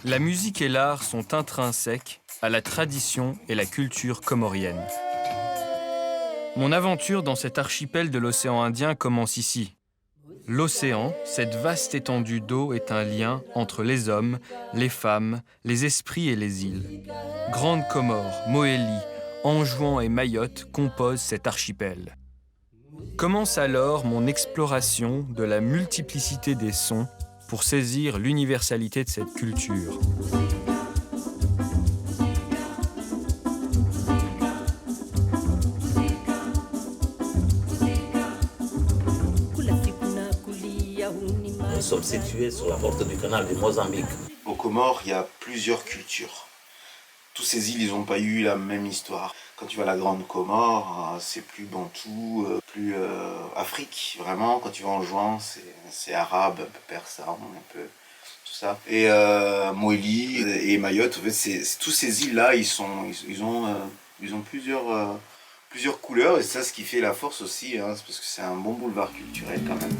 La musique et l'art sont intrinsèques à la tradition et la culture comorienne. Mon aventure dans cet archipel de l'océan Indien commence ici. L'océan, cette vaste étendue d'eau, est un lien entre les hommes, les femmes, les esprits et les îles. Grande Comore, Mohéli, Anjouan et Mayotte composent cet archipel. Commence alors mon exploration de la multiplicité des sons pour saisir l'universalité de cette culture. Nous sommes situés sur la porte du canal du Mozambique. Aux Comores, il y a plusieurs cultures. Tous ces îles, ils n'ont pas eu la même histoire. Quand tu vas à la Grande Comore, c'est plus bantou, plus Afrique, vraiment. Quand tu vas en Juan, c'est arabe, un peu persan, un peu tout ça. Et Mohéli et Mayotte, en fait, tous ces îles-là, ils ont plusieurs couleurs. Et c'est ça ce qui fait la force aussi, hein, parce que c'est un bon boulevard culturel quand même.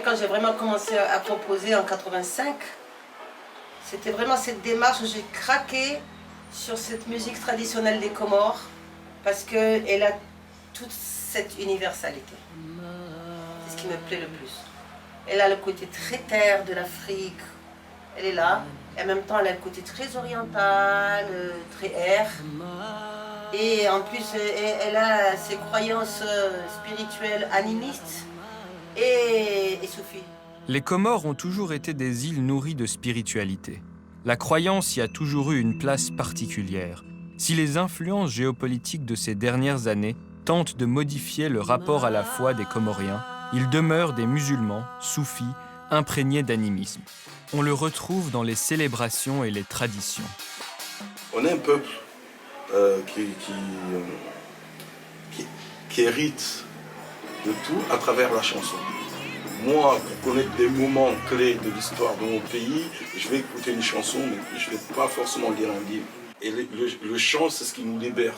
Quand j'ai vraiment commencé à composer en 85, c'était vraiment cette démarche où j'ai craqué sur cette musique traditionnelle des Comores parce qu'elle a toute cette universalité. C'est ce qui me plaît le plus. Elle a le côté très terre de l'Afrique, elle est là, et en même temps elle a le côté très oriental, très air. Et en plus elle a ses croyances spirituelles animistes et soufis. Les Comores ont toujours été des îles nourries de spiritualité. La croyance y a toujours eu une place particulière. Si les influences géopolitiques de ces dernières années tentent de modifier le rapport à la foi des Comoriens, ils demeurent des musulmans, soufis, imprégnés d'animisme. On le retrouve dans les célébrations et les traditions. On est un peuple qui hérite de tout à travers la chanson. Moi, pour connaître des moments clés de l'histoire de mon pays, je vais écouter une chanson, mais je ne vais pas forcément lire un livre. Et le chant, c'est ce qui nous libère,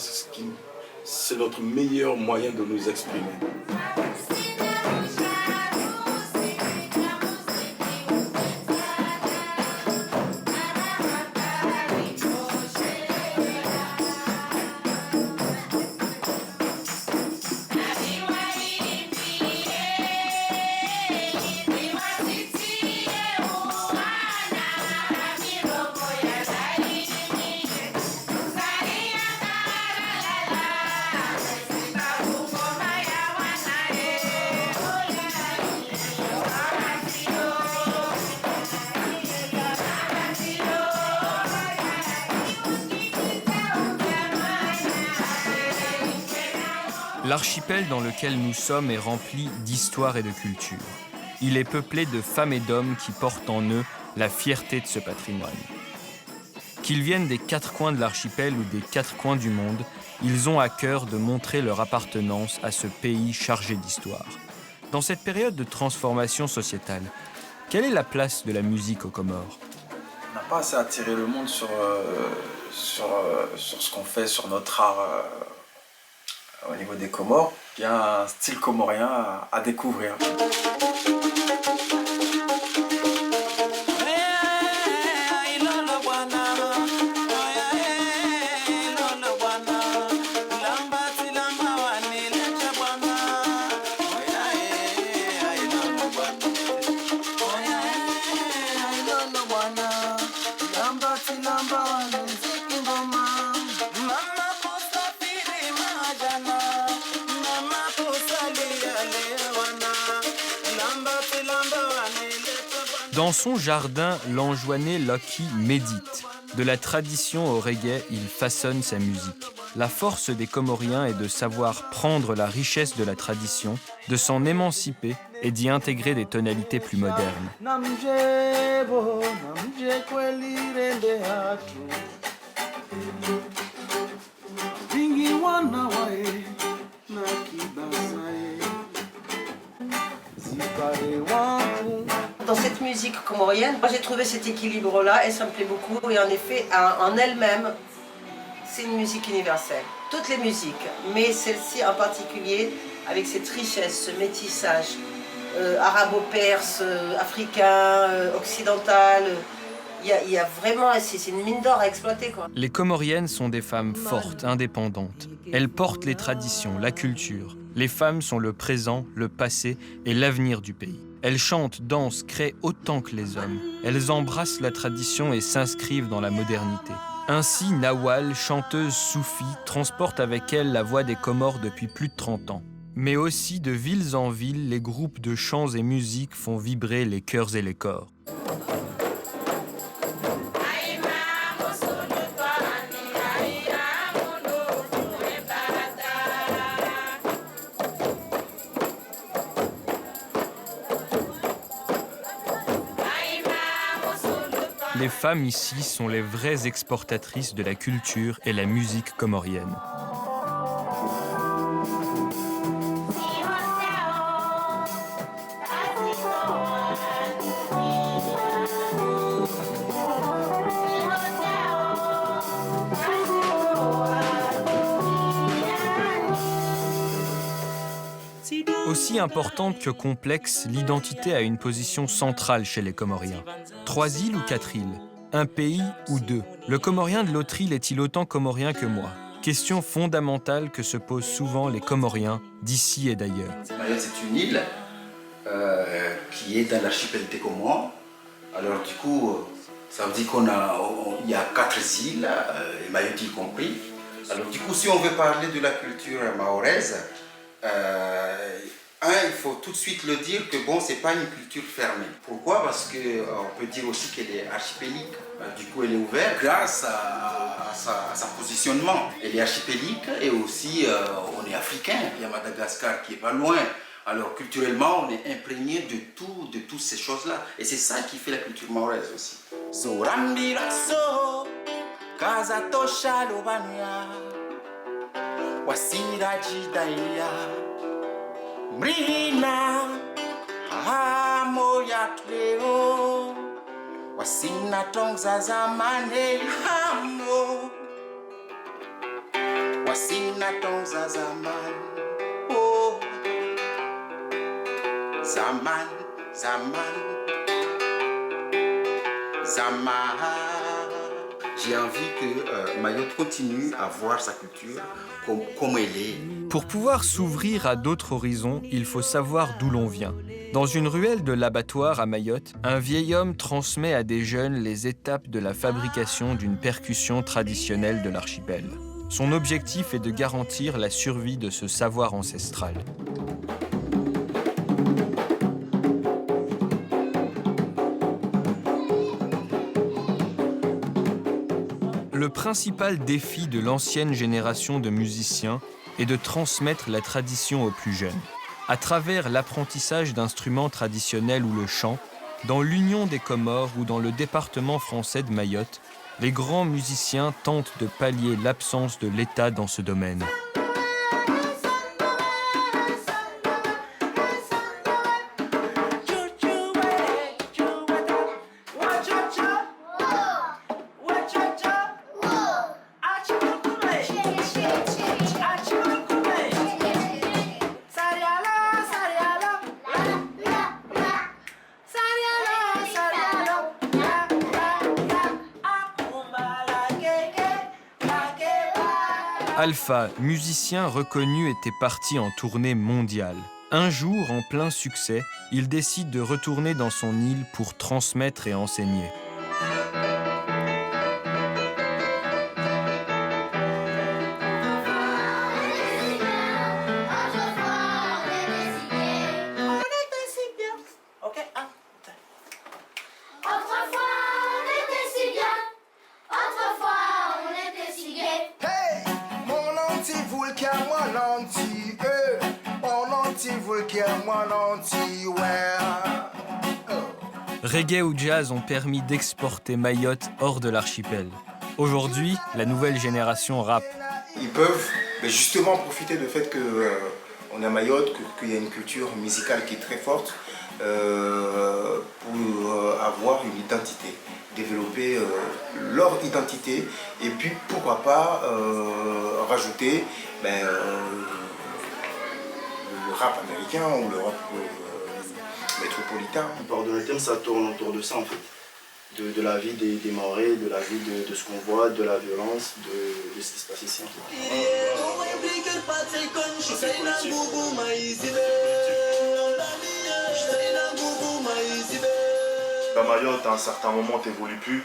c'est notre meilleur moyen de nous exprimer. L'archipel dans lequel nous sommes est rempli d'histoire et de culture. Il est peuplé de femmes et d'hommes qui portent en eux la fierté de ce patrimoine. Qu'ils viennent des quatre coins de l'archipel ou des quatre coins du monde, ils ont à cœur de montrer leur appartenance à ce pays chargé d'histoire. Dans cette période de transformation sociétale, quelle est la place de la musique aux Comores ? On n'a pas assez attiré le monde sur ce qu'on fait, sur notre art au niveau des Comores. Il y a un style comorien à découvrir. Dans son jardin, l'enjoiné Lucky médite. De la tradition au reggae, il façonne sa musique. La force des Comoriens est de savoir prendre la richesse de la tradition, de s'en émanciper et d'y intégrer des tonalités plus modernes. Dans cette musique comorienne, moi j'ai trouvé cet équilibre-là et ça me plaît beaucoup. Et en effet, en elle-même, c'est une musique universelle. Toutes les musiques, mais celle-ci en particulier, avec cette richesse, ce métissage arabo-perse, africain, occidental. Il y a vraiment, c'est une mine d'or à exploiter, quoi. Les Comoriennes sont des femmes fortes, indépendantes. Elles portent les traditions, la culture. Les femmes sont le présent, le passé et l'avenir du pays. Elles chantent, dansent, créent autant que les hommes. Elles embrassent la tradition et s'inscrivent dans la modernité. Ainsi, Nawal, chanteuse soufie, transporte avec elle la voix des Comores depuis plus de 30 ans. Mais aussi, de villes en villes, les groupes de chants et musiques font vibrer les cœurs et les corps. Les femmes ici sont les vraies exportatrices de la culture et la musique comorienne. Aussi importante que complexe, l'identité a une position centrale chez les Comoriens. 3 îles ou 4 îles? Un pays ou 2? Le Comorien de l'autre île est-il autant comorien que moi? Question fondamentale que se posent souvent les Comoriens d'ici et d'ailleurs. Mayotte, c'est une île qui est dans l'archipel des Comores. Alors du coup, ça veut dire qu'il y a 4 îles, et Mayotte y compris. Alors du coup, si on veut parler de la culture mahoraise, il faut tout de suite le dire que bon, c'est pas une culture fermée. Pourquoi? Parce qu'on peut dire aussi qu'elle est archipélique. Du coup, elle est ouverte grâce à son positionnement. Elle est archipélique et aussi on est africain. Il y a Madagascar qui est pas loin. Alors culturellement, on est imprégné de toutes ces choses-là. Et c'est ça qui fait la culture mahoraise aussi. Mrina moya tleo wasina tongza zamane hamo wasina tongza zaman oh zaman j'ai envie que Mayotte continue à voir sa culture comme elle est. Pour pouvoir s'ouvrir à d'autres horizons, il faut savoir d'où l'on vient. Dans une ruelle de l'abattoir à Mayotte, un vieil homme transmet à des jeunes les étapes de la fabrication d'une percussion traditionnelle de l'archipel. Son objectif est de garantir la survie de ce savoir ancestral. Le principal défi de l'ancienne génération de musiciens est de transmettre la tradition aux plus jeunes. À travers l'apprentissage d'instruments traditionnels ou le chant, dans l'Union des Comores ou dans le département français de Mayotte, les grands musiciens tentent de pallier l'absence de l'État dans ce domaine. Alpha, musicien reconnu, était parti en tournée mondiale. Un jour, en plein succès, il décide de retourner dans son île pour transmettre et enseigner. Reggae ou jazz ont permis d'exporter Mayotte hors de l'archipel. Aujourd'hui, la nouvelle génération rappe. Ils peuvent justement profiter du fait qu'on a Mayotte, qu'il y a une culture musicale qui est très forte pour avoir une identité, développer leur identité et puis pourquoi pas rajouter le rap américain ou le rap métropolitain. La plupart de thème, ça tourne autour de ça en fait. De la vie des Maoris, de la vie de ce qu'on voit, de la violence, de ce qui se passe ici en fait. À Mayotte, à un certain moment, tu n'évolues plus.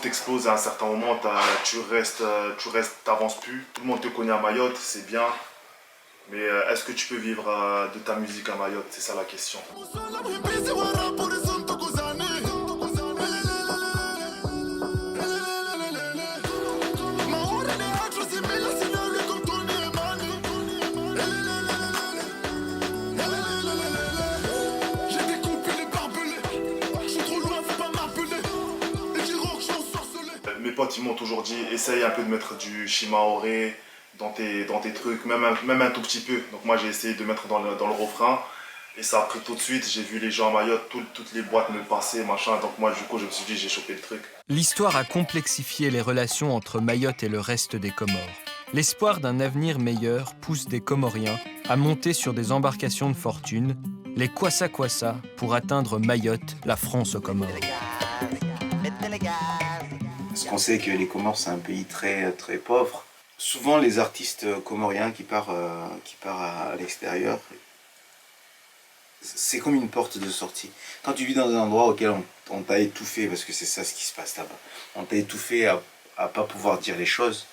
T'exploses, à un certain moment, tu t'avances plus. Tout le monde te connaît à Mayotte, c'est bien. Mais est-ce que tu peux vivre de ta musique à Mayotte? C'est ça la question. Mes potes ils m'ont toujours dit essaye un peu de mettre du Shimaoré dans tes trucs, même un tout petit peu. Donc moi j'ai essayé de mettre dans le refrain et ça a pris tout de suite. J'ai vu les gens à Mayotte, toutes les boîtes me passaient, machin. Donc moi du coup je me suis dit j'ai chopé le truc. L'histoire a complexifié les relations entre Mayotte et le reste des Comores. L'espoir d'un avenir meilleur pousse des Comoriens à monter sur des embarcations de fortune, les Kwassa Kwassa, pour atteindre Mayotte, la France aux Comores. Parce qu'on sait que les Comores, c'est un pays très, très pauvre. Souvent, les artistes comoriens qui partent à l'extérieur, c'est comme une porte de sortie. Quand tu vis dans un endroit auquel on t'a étouffé, parce que c'est ça ce qui se passe là-bas, on t'a étouffé à pas pouvoir dire les choses,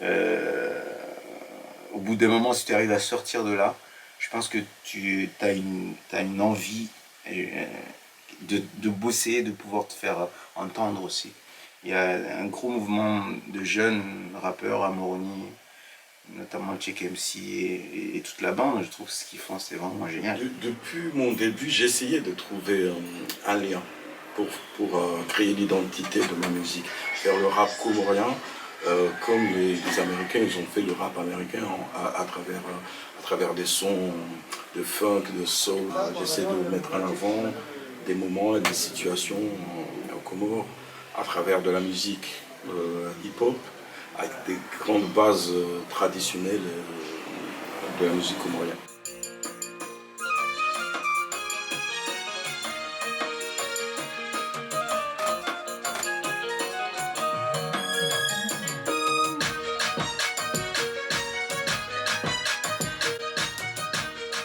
au bout d'un moment, si tu arrives à sortir de là, je pense que tu as une envie de bosser, de pouvoir te faire entendre aussi. Il y a un gros mouvement de jeunes rappeurs à Moroni, notamment Check MC et toute la bande. Je trouve que ce qu'ils font, c'est vraiment génial. Depuis mon début, j'ai essayé de trouver un lien pour créer l'identité de ma musique. Faire le rap comorien, comme les Américains, ils ont fait le rap américain à travers des sons de funk, de soul. J'essaie de mettre en avant des moments et des situations aux Comores, à travers de la musique hip-hop, avec des grandes bases traditionnelles de la musique comorienne.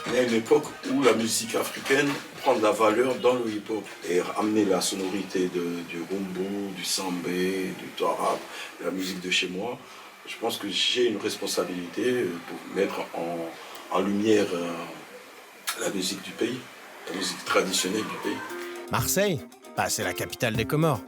Il y a une époque où la musique africaine prend de la valeur dans le hip-hop et amener la sonorité du rumbo, du sambé, du tarab, de la musique de chez moi. Je pense que j'ai une responsabilité pour mettre en lumière la musique du pays, la musique traditionnelle du pays. Marseille, c'est la capitale des Comores.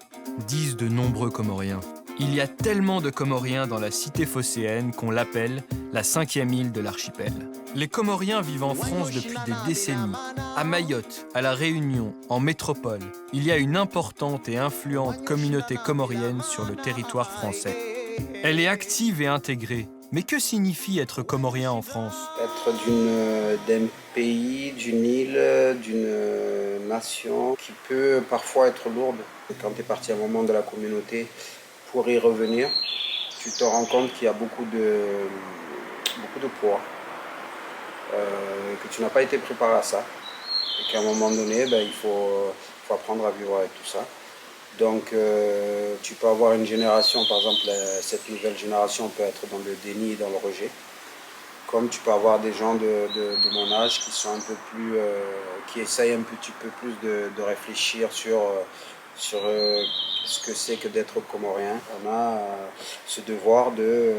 Disent de nombreux Comoriens. Il y a tellement de Comoriens dans la cité phocéenne qu'on l'appelle la 5e île de l'archipel. Les Comoriens vivent en France depuis des décennies. À Mayotte, à La Réunion, en métropole, il y a une importante et influente communauté comorienne sur le territoire français. Elle est active et intégrée. Mais que signifie être Comorien en France? Être d'un pays, d'une île, d'une nation qui peut parfois être lourde. Quand tu es parti à un moment de la communauté, pour y revenir, tu te rends compte qu'il y a beaucoup de poids, que tu n'as pas été préparé à ça, et qu'à un moment donné, il faut apprendre à vivre avec tout ça. Donc tu peux avoir une génération, par exemple cette nouvelle génération peut être dans le déni et dans le rejet, comme tu peux avoir des gens de mon âge qui sont un peu plus, qui essayent un petit peu plus de réfléchir sur ce que c'est que d'être comorien. On a ce devoir de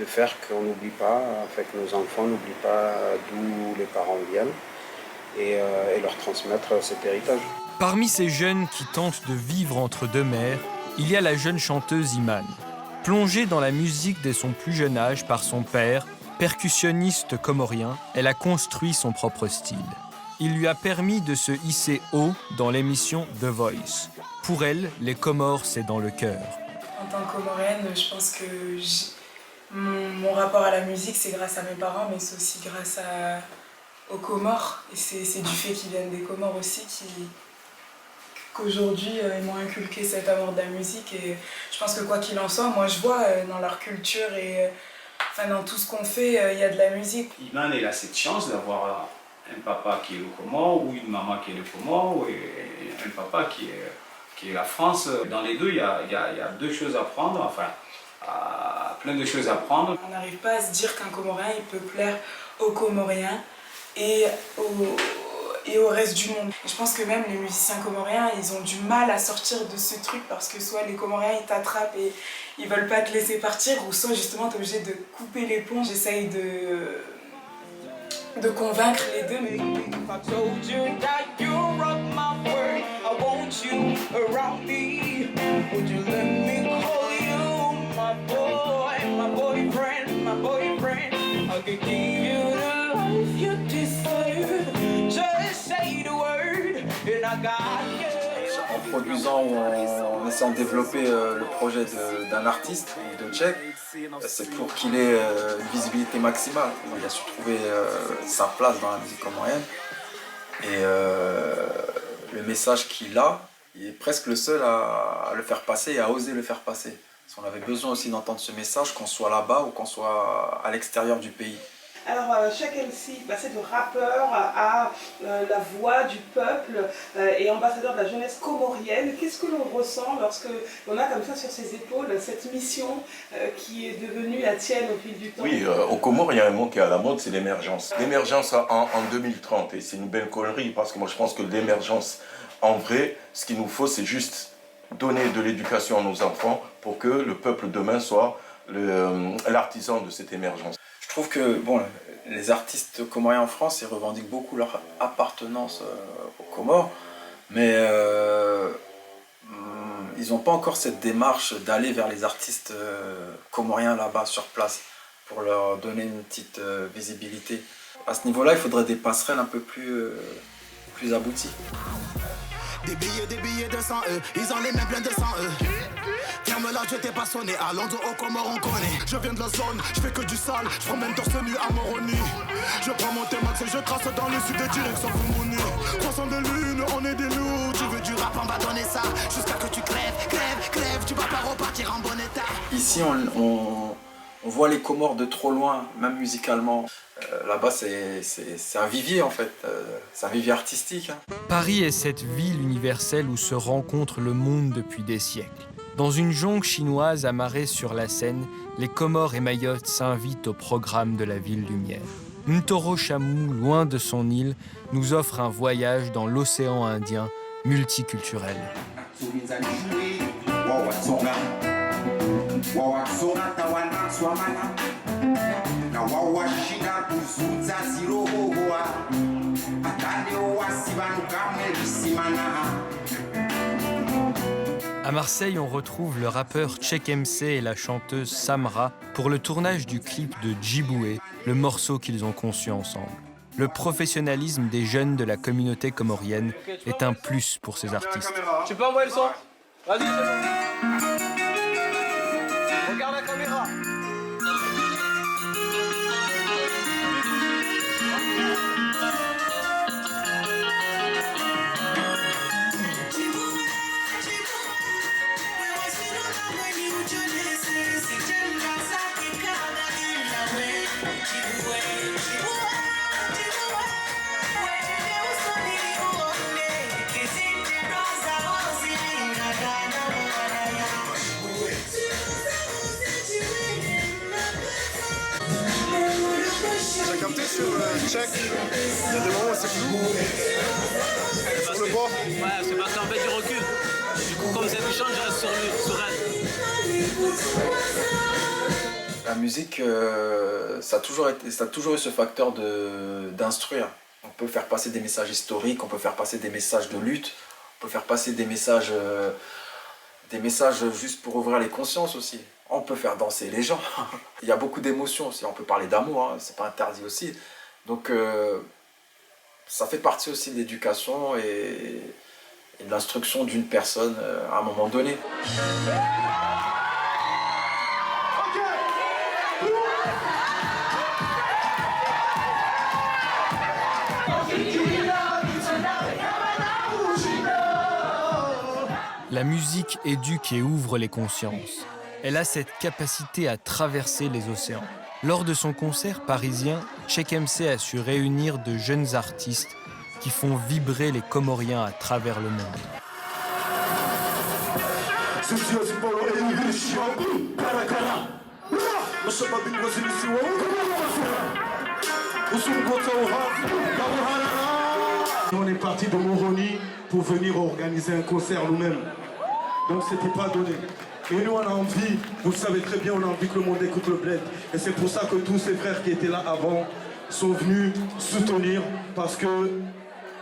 faire qu'on n'oublie pas, que nos enfants n'oublient pas d'où les parents viennent et leur transmettre cet héritage. Parmi ces jeunes qui tentent de vivre entre deux mers, il y a la jeune chanteuse Imane. Plongée dans la musique dès son plus jeune âge par son père, Percussionniste comorien, elle a construit son propre style. Il lui a permis de se hisser haut dans l'émission The Voice. Pour elle, les Comores, c'est dans le cœur. En tant que comorienne, je pense que mon rapport à la musique, c'est grâce à mes parents, mais c'est aussi grâce aux Comores. Et c'est du fait qu'ils viennent des Comores aussi qu'aujourd'hui, ils m'ont inculqué cet amour de la musique. Et je pense que quoi qu'il en soit, moi je vois dans leur culture et dans tout ce qu'on fait, il y a de la musique. Ivan, il a cette chance d'avoir un papa qui est le Comore ou une maman qui est le Comore et un papa qui est la France. Dans les deux, il y a deux choses à prendre, plein de choses à prendre. On n'arrive pas à se dire qu'un Comorien il peut plaire aux Comoriens et au reste du monde. Et je pense que même les musiciens comoriens, ils ont du mal à sortir de ce truc parce que soit les Comoriens ils t'attrapent et ils veulent pas te laisser partir, ou soit justement t'es obligé de couper les ponts. J'essaye de convaincre les deux. Mais... En produisant ou en essayant de développer le projet d'un artiste ou de Tchèque, c'est pour qu'il ait une visibilité maximale. Il a su trouver sa place dans la musique comorienne et le message qu'il a, il est presque le seul à le faire passer et à oser le faire passer. Parce qu'on avait besoin aussi d'entendre ce message, qu'on soit là-bas ou qu'on soit à l'extérieur du pays. Alors, chaque MC, passé de rappeur à la voix du peuple et ambassadeur de la jeunesse comorienne, qu'est-ce que l'on ressent lorsque l'on a comme ça sur ses épaules cette mission qui est devenue la tienne au fil du temps? Oui, au Comores, il y a un mot qui est à la mode, c'est l'émergence. L'émergence en 2030, et c'est une belle connerie, parce que moi je pense que l'émergence, en vrai, ce qu'il nous faut, c'est juste donner de l'éducation à nos enfants pour que le peuple demain soit l'artisan de cette émergence. Je trouve que les artistes comoriens en France, ils revendiquent beaucoup leur appartenance aux Comores, mais ils n'ont pas encore cette démarche d'aller vers les artistes comoriens là-bas sur place pour leur donner une petite visibilité. À ce niveau-là, il faudrait des passerelles un peu plus abouties. Des billets de 100 ils ont les mains pleines de 100 Ferme-la, je t'ai pas sonné, à Londres, au Comores on connaît. Je viens de la zone, je fais que du sale, je promène torse nu à Moroni. Je prends mon T-Max et je trace dans le sud de direction Fumoni. Croissant de lune, on est des loups, tu veux du rap, on va donner ça. Jusqu'à que tu crèves, tu vas pas repartir en bon état. Ici, on voit les Comores de trop loin, même musicalement. Là-bas, c'est un vivier en fait, c'est un vivier artistique. Paris est cette ville universelle où se rencontre le monde depuis des siècles. Dans une jonque chinoise amarrée sur la Seine, les Comores et Mayotte s'invitent au programme de la ville lumière. Ntoro Chamou, loin de son île, nous offre un voyage dans l'océan Indien multiculturel. À Marseille, on retrouve le rappeur Tchèque MC et la chanteuse Samra pour le tournage du clip de Djiboué, le morceau qu'ils ont conçu ensemble. Le professionnalisme des jeunes de la communauté comorienne est un plus pour ces artistes. Tu peux envoyer le son? Vas-y, c'est bon. Regarde la caméra. J'ai capté sur check, il y a des moments où c'est flou. Sur le bord. Ouais, c'est parce qu'en fait, je recule. Du coup, comme c'est méchant, je reste sur elle. La musique, ça a toujours eu ce facteur d'instruire. On peut faire passer des messages historiques, on peut faire passer des messages de lutte, on peut faire passer des messages juste pour ouvrir les consciences aussi. on peut faire danser les gens. Il y a beaucoup d'émotions aussi, on peut parler d'amour, hein, c'est pas interdit aussi. Donc ça fait partie aussi de l'éducation et de l'instruction d'une personne à un moment donné. La musique éduque et ouvre les consciences. Elle a cette capacité à traverser les océans. Lors de son concert parisien, Cheikh MC a su réunir de jeunes artistes qui font vibrer les Comoriens à travers le monde. On est parti de Moroni pour venir organiser un concert nous-mêmes. Donc c'était pas donné. Et nous on a envie, vous le savez très bien, on a envie que le monde écoute le bled. Et c'est pour ça que tous ces frères qui étaient là avant sont venus soutenir, parce que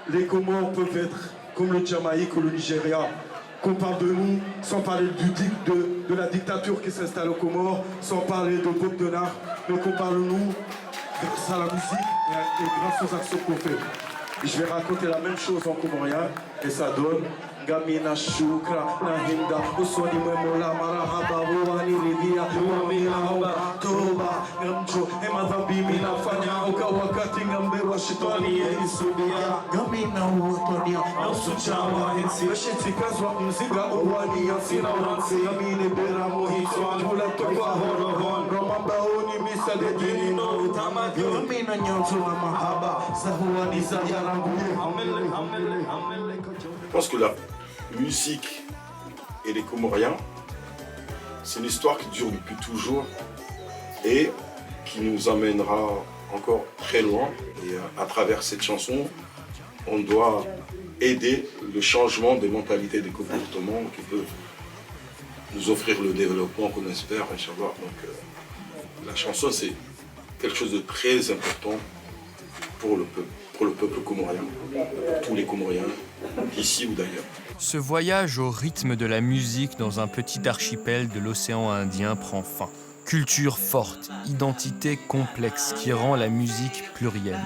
les Comores peuvent être comme le Jamaïque ou le Nigeria. Qu'on parle de nous, sans parler de la dictature qui s'installe aux Comores, sans parler de Bob Denard, mais qu'on parle de nous grâce à la musique et grâce aux actions qu'on fait. Je vais raconter la même chose en comorien et ça donne Gamina shukra na hinda usoni mwemola marahaba wani livia mina hoba toba ngamcho emadhambi minafanya uka wakati ngambewa shitani isudia Gamina uotonia na usuchawa ensi Veshitikazwa mziga uwani ya sina wansi Gamine bera mohitwa Jula tokwa horohon Romambaoni misa de dini no utamaki Gamina nyanzo na mahaba Sahuani za yarangu Je pense que la musique et les Comoriens, c'est une histoire qui dure depuis toujours et qui nous amènera encore très loin. Et à travers cette chanson, on doit aider le changement des mentalités, des comportements qui peuvent nous offrir le développement qu'on espère, Inch'Allah. Donc la chanson, c'est quelque chose de très important pour le peuple comorien, pour tous les Comoriens, d'ici ou d'ailleurs. Ce voyage au rythme de la musique dans un petit archipel de l'océan Indien prend fin. Culture forte, identité complexe qui rend la musique plurielle.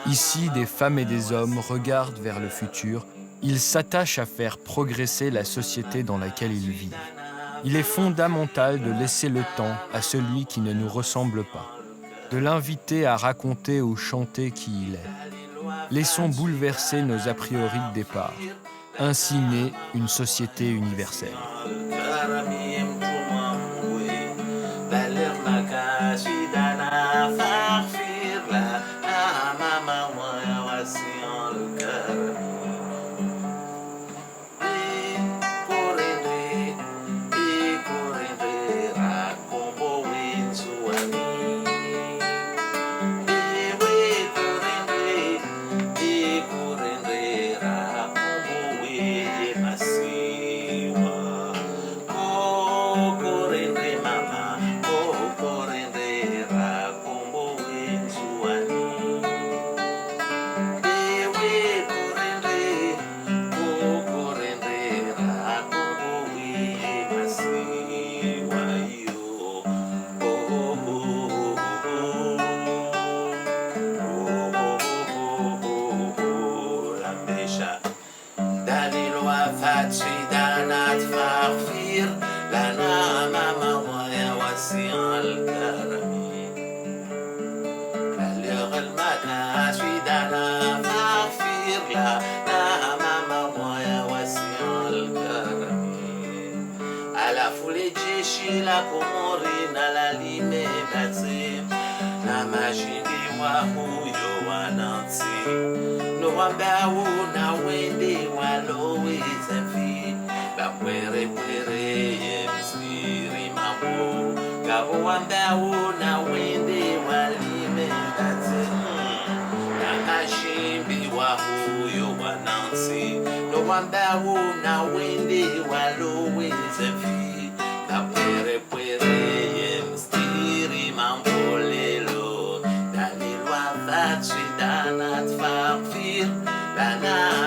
Ici, des femmes et des hommes regardent vers le futur. Ils s'attachent à faire progresser la société dans laquelle ils vivent. Il est fondamental de laisser le temps à celui qui ne nous ressemble pas, de l'inviter à raconter ou chanter qui il est. Laissons bouleverser nos a priori de départ. Ainsi naît une société universelle. Dana